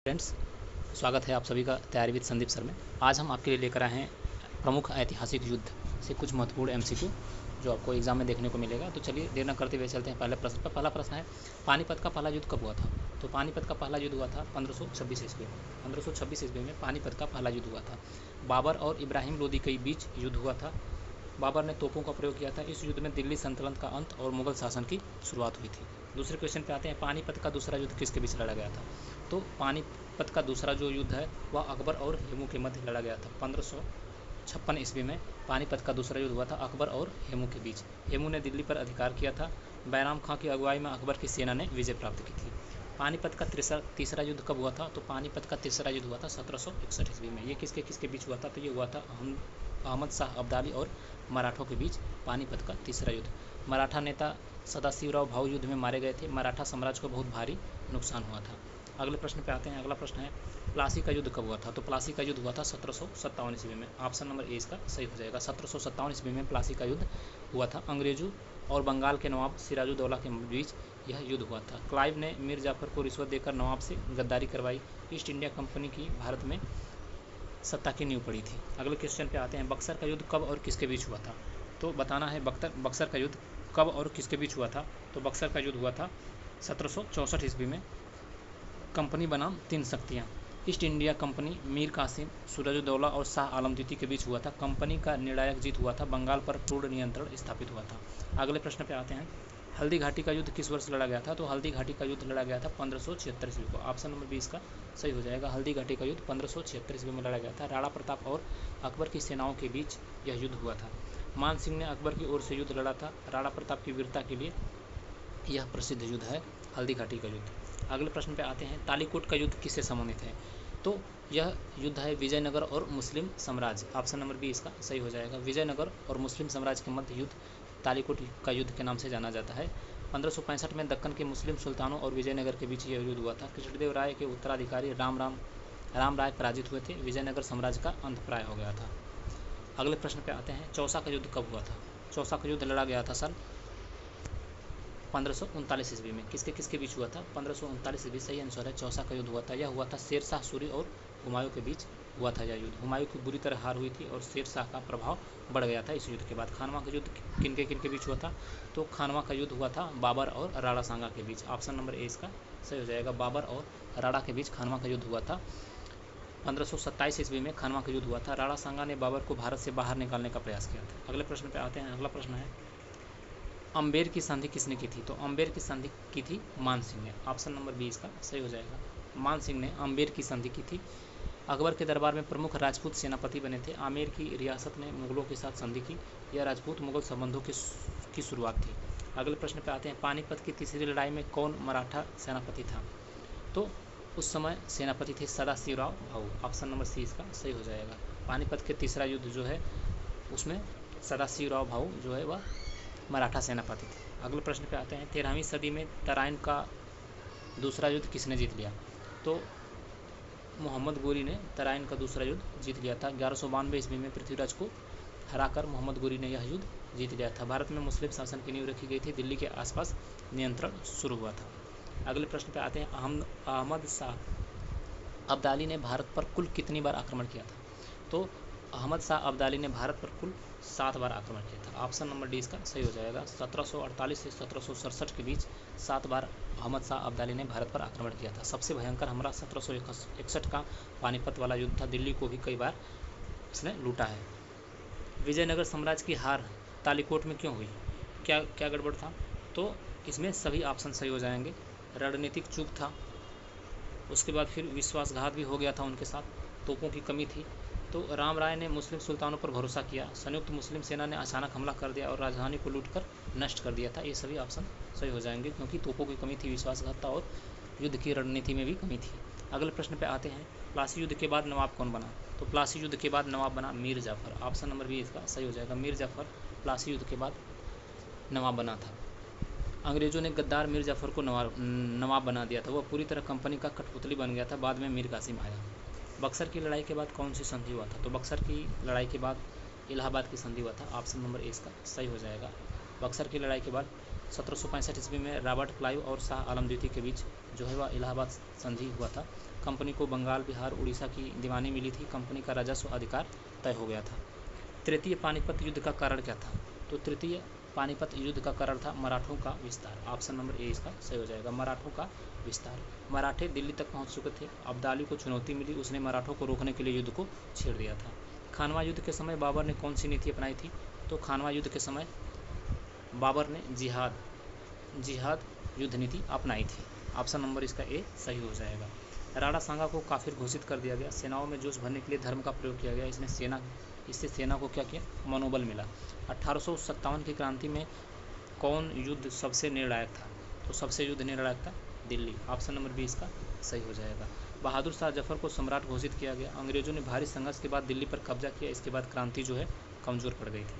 Friends, स्वागत है आप सभी का तैयारी विद संदीप सर में। आज हम आपके लिए लेकर आए हैं प्रमुख ऐतिहासिक युद्ध से कुछ महत्वपूर्ण एमसीक्यू जो आपको एग्जाम में देखने को मिलेगा। तो चलिए देर न करते हुए चलते हैं पहले प्रश्न पर। पहला प्रश्न है, पानीपत का पहला युद्ध कब हुआ था? तो पानीपत का पहला युद्ध हुआ था 1526 ईस्वी में। 1526 ईस्वी में पानीपत का पहला युद्ध हुआ था। बाबर और इब्राहिम लोदी के बीच युद्ध हुआ था। बाबर ने तोपों का प्रयोग किया था। इस युद्ध में दिल्ली सल्तनत का अंत और मुगल शासन की शुरुआत हुई थी। दूसरे क्वेश्चन पे आते हैं, पानीपत का दूसरा युद्ध किसके बीच लड़ा गया था? तो पानीपत का दूसरा जो युद्ध है वह अकबर और हेमू के मध्य लड़ा गया था। 1556 ईस्वी में पानीपत का दूसरा युद्ध हुआ था अकबर और हेमू के बीच। हेमू ने दिल्ली पर अधिकार किया था। बैराम खां की अगुवाई में अकबर की सेना ने विजय प्राप्त की थी। पानीपत का तीसरा युद्ध कब हुआ था? तो पानीपत का तीसरा युद्ध हुआ था 1761 ईस्वी में। ये किसके किसके बीच हुआ था? तो ये हुआ था अहमद शाह अब्दाली और मराठों के बीच पानीपत का तीसरा युद्ध। मराठा नेता सदाशिवराव भाऊ युद्ध में मारे गए थे। मराठा साम्राज्य को बहुत भारी नुकसान हुआ था। अगले प्रश्न पे आते हैं। अगला प्रश्न है, प्लासी का युद्ध कब हुआ था? तो प्लासी का युद्ध हुआ था 1757 ईस्वी में। ऑप्शन नंबर ए इसका सही हो जाएगा। 1757 ईस्वी में प्लासी का युद्ध हुआ था। अंग्रेजों और बंगाल के नवाब सिराजुद्दौला के बीच यह युद्ध हुआ था। क्लाइव ने मीर जाफर को रिश्वत देकर नवाब से गद्दारी करवाई। ईस्ट इंडिया कंपनी की भारत में सत्ता की नींव पड़ी थी। अगले क्वेश्चन पे आते हैं, बक्सर का युद्ध कब और किसके बीच हुआ था? तो बताना है बक्सर का युद्ध कब और किसके बीच हुआ था। तो बक्सर का युद्ध हुआ था 1764 ईस्वी में। कंपनी बनाम तीन शक्तियाँ, East India Company, Mir Qasim, Sirajuddaula और शाह आलम द्वितीय के बीच हुआ था। कंपनी का निर्णायक जीत हुआ था। बंगाल पर पूर्ण नियंत्रण स्थापित हुआ था। अगले प्रश्न पे आते हैं, हल्दी घाटी का युद्ध किस वर्ष लड़ा गया था? तो हल्दी घाटी का युद्ध लड़ा गया था 1576 ईस्वी को। ऑप्शन नंबर बी इसका सही हो जाएगा। हल्दी घाटी का युद्ध 1576 ईस्वी में लड़ा गया था। राणा प्रताप और अकबर की सेनाओं के बीच यह युद्ध हुआ था। मान सिंह ने अकबर की ओर से युद्ध लड़ा था। राणा प्रताप की वीरता के लिए यह प्रसिद्ध युद्ध है हल्दी घाटी का युद्ध। अगले प्रश्न पे आते हैं, तालीकोट का युद्ध किससे संबंधित है? तो यह युद्ध है विजयनगर और मुस्लिम साम्राज्य। ऑप्शन नंबर बी इसका सही हो जाएगा। विजयनगर और मुस्लिम साम्राज्य के मध्य युद्ध तालीकोट का युद्ध के नाम से जाना जाता है। 1565 में दक्कन के मुस्लिम सुल्तानों और विजयनगर के बीच यह युद्ध हुआ था। कृष्णदेव राय के उत्तराधिकारी राम राय पराजित हुए थे। विजयनगर साम्राज्य का अंत प्राय हो गया था। अगले प्रश्न पे आते हैं, चौसा का युद्ध कब हुआ था? चौसा का युद्ध लड़ा गया था सन 1539 ईस्वी में। किसके किसके बीच हुआ था? 1539 ईस्वी सही आंसर है। चौसा का युद्ध हुआ था। यह हुआ था शेर शाह सूरी और हुमायूं के बीच हुआ था यह युद्ध। हुमायूं की बुरी तरह हार हुई थी और शेर शाह का प्रभाव बढ़ गया था इस युद्ध के बाद। खानवा का युद्ध किनके किनके बीच हुआ था? तो खानवा का युद्ध हुआ था बाबर और राणा सांगा के बीच। ऑप्शन नंबर ए इसका सही हो जाएगा। बाबर और राणा के बीच खानवा का युद्ध हुआ था। 1527 ईस्वी में खानवा का युद्ध हुआ था। राणा सांगा ने बाबर को भारत से बाहर निकालने का प्रयास किया था। अगले प्रश्न पे आते हैं। अगला प्रश्न है, अम्बेर की संधि किसने की थी? तो अम्बेर की संधि की थी मान सिंह ने। ऑप्शन नंबर बी इसका सही हो जाएगा। मान सिंह ने अम्बेर की संधि की थी। अकबर के दरबार में प्रमुख राजपूत सेनापति बने थे। आमेर की रियासत ने मुगलों के साथ संधि की। यह राजपूत मुगल संबंधों की शुरुआत थी। अगले प्रश्न पे आते हैं, पानीपत की तीसरी लड़ाई में कौन मराठा सेनापति था? तो उस समय सेनापति थे Sadashivrao Bhau. Option number C इसका सही हो जाएगा। पानीपत के तीसरा युद्ध जो है उसमें सदाशिवराव भाऊ जो है वह मराठा सेनापति थे। अगले प्रश्न पे आते हैं, 13वीं सदी में तराइन का दूसरा युद्ध किसने जीत लिया? तो मोहम्मद गोरी ने तराइन का दूसरा युद्ध जीत लिया था। 1192 ईस्वी में पृथ्वीराज को हराकर मोहम्मद गोरी ने यह युद्ध जीत लिया था। भारत में मुस्लिम शासन की नींव रखी गई थी। दिल्ली के आसपास नियंत्रण शुरू हुआ था। अगले प्रश्न पे आते हैं, अहमद शाह अब्दाली ने भारत पर कुल कितनी बार आक्रमण किया था? तो अहमद शाह अब्दाली ने भारत पर कुल 7 बार आक्रमण किया था। ऑप्शन नंबर डी इसका सही हो जाएगा। 1748 से 1767 के बीच 7 बार अहमद शाह अब्दाली ने भारत पर आक्रमण किया था। सबसे भयंकर हमला 1761 का पानीपत वाला युद्ध था। दिल्ली को भी कई बार इसने लूटा है। विजयनगर साम्राज्य की हार तालीकोट में क्यों हुई? क्या क्या गड़बड़ था? तो इसमें सभी ऑप्शन सही हो जाएंगे। रणनीतिक चूक था, उसके बाद फिर विश्वासघात भी हो गया था उनके साथ, तोपों की कमी थी। तो राम राय ने मुस्लिम सुल्तानों पर भरोसा किया। संयुक्त मुस्लिम सेना ने अचानक हमला कर दिया और राजधानी को लूटकर नष्ट कर दिया था। ये सभी ऑप्शन सही हो जाएंगे क्योंकि तोपों की कमी थी, विश्वासघात था और युद्ध की रणनीति में भी कमी थी। अगले प्रश्न पे आते हैं, प्लासी युद्ध के बाद नवाब कौन बना? तो प्लासी युद्ध के बाद नवाब बना Mir Jafar. Option number B इसका सही हो जाएगा। मीर जाफर प्लासी युद्ध के बाद नवाब बना था। अंग्रेजों ने गद्दार मीर जाफर को नवाब बना दिया था। वह पूरी तरह कंपनी का कठपुतली बन गया था। बाद में मीर कासिम आया। बक्सर की लड़ाई के बाद कौन सी संधि हुआ था? तो बक्सर की लड़ाई के बाद इलाहाबाद की संधि हुआ था। ऑप्शन नंबर ए इसका सही हो जाएगा। बक्सर की लड़ाई के बाद 1765 ईस्वी में रॉबर्ट क्लाइव और शाह आलम द्वितीय के बीच जो है वह इलाहाबाद संधि हुआ था। कंपनी को बंगाल, बिहार, उड़ीसा की दीवानी मिली थी। कंपनी का राजस्व अधिकार तय हो गया था। तृतीय पानीपत युद्ध का कारण क्या था? तो तृतीय पानीपत युद्ध का कारण था मराठों का विस्तार। ऑप्शन नंबर ए इसका सही हो जाएगा, मराठों का विस्तार। मराठे दिल्ली तक पहुंच चुके थे। अब्दाली को चुनौती मिली, उसने मराठों को रोकने के लिए युद्ध को छेड़ दिया था। खानवा युद्ध के समय बाबर ने कौन सी नीति अपनाई थी? तो खानवा युद्ध के समय बाबर ने जिहाद युद्ध नीति अपनाई थी। ऑप्शन नंबर इसका ए सही हो जाएगा। राणा सांगा को काफिर घोषित कर दिया गया। सेनाओं में जोश भरने के लिए धर्म का प्रयोग किया गया। इससे सेना को क्या किया? मनोबल मिला। 1857 की क्रांति में कौन युद्ध सबसे निर्णायक था? तो सबसे युद्ध निर्णायक था दिल्ली। ऑप्शन नंबर बी इसका सही हो जाएगा। बहादुर शाह जफर को सम्राट घोषित किया गया। अंग्रेजों ने भारी संघर्ष के बाद दिल्ली पर कब्जा किया। इसके बाद क्रांति जो है कमजोर पड़ गई थी।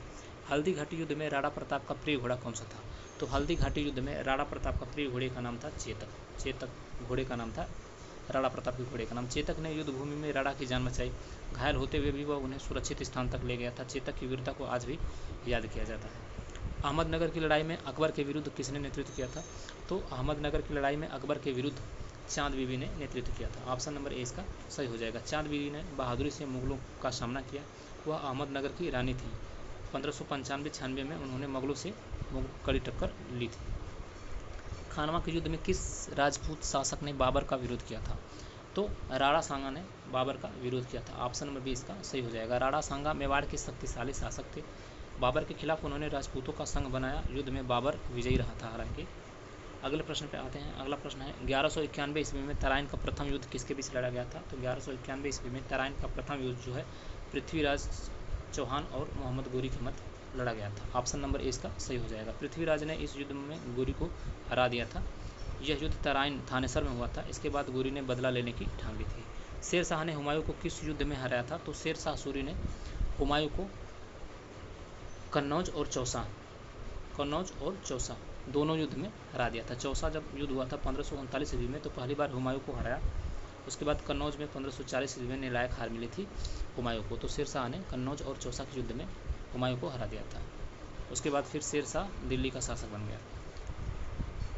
हल्दी घाटी युद्ध में राणा प्रताप का प्रिय घोड़ा कौन सा था? तो हल्दी घाटी युद्ध में राणा प्रताप का प्रिय घोड़े का नाम था चेतक घोड़े का नाम था राणा प्रताप के घोड़े का नाम। चेतक ने युद्ध भूमि में राणा की जान बचाई। घायल होते हुए भी वह उन्हें सुरक्षित स्थान तक ले गया था। चेतक की वीरता को आज भी याद किया जाता है। अहमदनगर की लड़ाई में अकबर के विरुद्ध किसने नेतृत्व किया था? तो अहमदनगर की लड़ाई में अकबर के विरुद्ध चांद बीबी ने नेतृत्व किया था। ऑप्शन नंबर ए इसका सही हो जाएगा। चांद बीबी ने बहादुरी से मुगलों का सामना किया। वह अहमदनगर की रानी थी। 1595-96 में उन्होंने मुगलों से कड़ी टक्कर ली थी। खानवा के युद्ध में किस राजपूत शासक ने बाबर का विरोध किया था? तो राणा सांगा ने बाबर का विरोध किया था। ऑप्शन नंबर बी इसका सही हो जाएगा। राणा सांगा मेवाड़ के शक्तिशाली शासक थे। बाबर के खिलाफ उन्होंने राजपूतों का संघ बनाया। युद्ध में बाबर विजयी रहा था हालांकि। अगले प्रश्न पे आते हैं। अगला प्रश्न है 1191 ईस्वी में तराइन का प्रथम युद्ध किसके बीच लड़ा गया था? तो 1191 ईस्वी में तराइन का प्रथम युद्ध जो है पृथ्वीराज चौहान और मोहम्मद गोरी के मध्य लड़ा गया था। ऑप्शन नंबर ए इसका सही हो जाएगा। पृथ्वीराज ने इस युद्ध में गोरी को हरा दिया था। यह युद्ध तराइन थानेसर में हुआ था। इसके बाद गोरी ने बदला लेने की ठान ली थी। शेर शाह ने हुमायूं को किस युद्ध में हराया था? तो शेर शाह सूरी ने हुमायूं को कन्नौज और चौसा दोनों युद्ध में हरा दिया था। चौसा जब युद्ध हुआ था 1539 ईस्वी में तो पहली बार हुमायूं को हराया। उसके बाद कन्नौज में 1540 ईस्वी में निर्णायक हार मिली थी हुमायूं को। तो शेर शाह ने कन्नौज और चौसा के युद्ध में हुमायूं को हरा दिया था। उसके बाद फिर शेर शाह दिल्ली का शासक बन गया।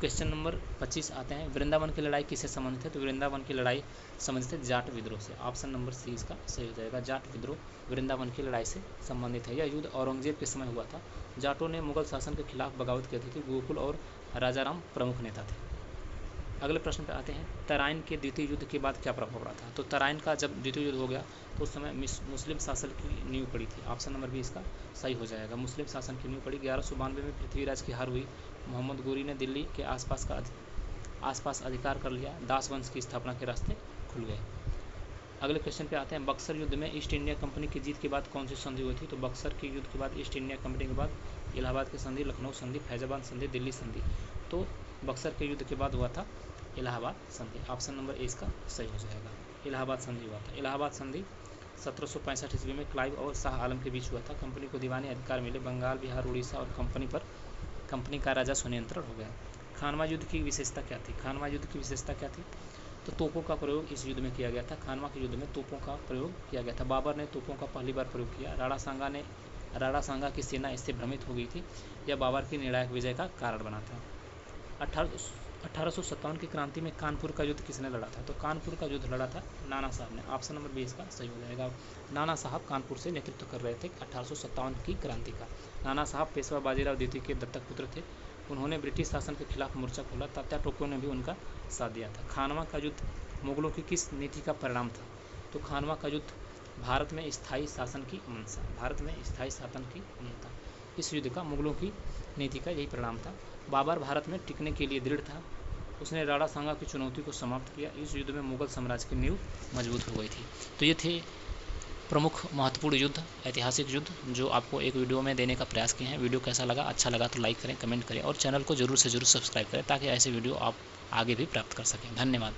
क्वेश्चन नंबर 25 आते हैं। वृंदावन की लड़ाई किससे संबंधित है? तो वृंदावन की लड़ाई संबंधित है जाट विद्रोह से। ऑप्शन नंबर सी इसका सही हो जाएगा। जाट विद्रोह वृंदावन की लड़ाई से संबंधित है। यह युद्ध औरंगजेब के समय हुआ था। जाटों ने मुगल शासन के खिलाफ बगावत की थी। गोकुल और राजाराम प्रमुख नेता थे। अगले प्रश्न पर आते हैं। तराइन के द्वितीय युद्ध के बाद क्या प्रभाव पड़ा था? तो तराइन का जब द्वितीय युद्ध हो गया तो उस समय मुस्लिम शासन की नींव पड़ी थी। ऑप्शन नंबर बी इसका सही हो जाएगा। मुस्लिम शासन की नींव पड़ी। 1192 में पृथ्वीराज की हार हुई। मोहम्मद गोरी ने दिल्ली के आसपास अधिकार कर लिया। दास वंश की स्थापना के रास्ते खुल गए। अगले क्वेश्चन पे आते हैं। बक्सर युद्ध में ईस्ट इंडिया कंपनी की जीत के बाद कौन सी संधि हुई थी? तो बक्सर के युद्ध के बाद ईस्ट इंडिया कंपनी के बाद इलाहाबाद की संधि, लखनऊ संधि, फैजाबाद संधि, दिल्ली संधि। तो बक्सर के युद्ध के बाद हुआ था इलाहाबाद संधि। ऑप्शन नंबर ए इसका सही हो जाएगा। इलाहाबाद संधि हुआ था। इलाहाबाद संधि 1765 ईस्वी में क्लाइव और शाह आलम के बीच हुआ था। कंपनी को दीवानी अधिकार मिले। बंगाल, बिहार, उड़ीसा और कंपनी का राजस्व नियंत्रण हो गया। खानवा युद्ध की विशेषता क्या थी? खानवा युद्ध की विशेषता क्या थी? तो तोपों का प्रयोग इस युद्ध में किया गया था। खानवा के युद्ध में तोपों का प्रयोग किया गया था। बाबर ने तोपों का पहली बार प्रयोग किया। राणा सांगा की सेना इससे भ्रमित हो गई थी। यह बाबर की निर्णायक विजय का कारण बना था। 1857 की क्रांति में कानपुर का युद्ध किसने लड़ा था? तो कानपुर का युद्ध लड़ा था नाना साहब ने। ऑप्शन नंबर बी इसका सही हो जाएगा। नाना साहब कानपुर से नेतृत्व कर रहे थे 1857 की क्रांति का। नाना साहब पेशवा बाजीराव द्वितीय के दत्तक पुत्र थे। उन्होंने ब्रिटिश शासन के खिलाफ मोर्चा खोला। तात्या टोपे ने भी उनका साथ दिया था। खानवा का युद्ध मुगलों की किस नीति का परिणाम था? तो खानवा का युद्ध भारत में स्थायी शासन की मंशा। इस युद्ध का मुगलों की नीति का यही परिणाम था। बाबर भारत में टिकने के लिए दृढ़ था। उसने राणा सांगा की चुनौती को समाप्त किया। इस युद्ध में मुगल साम्राज्य की नींव मजबूत हो गई थी। तो ये थे प्रमुख महत्वपूर्ण युद्ध, ऐतिहासिक युद्ध जो आपको एक वीडियो में देने का प्रयास किए हैं। वीडियो कैसा लगा? अच्छा लगा तो लाइक करें, कमेंट करें और चैनल को जरूर से जरूर सब्सक्राइब करें ताकि ऐसे वीडियो आप आगे भी प्राप्त कर सकें। धन्यवाद।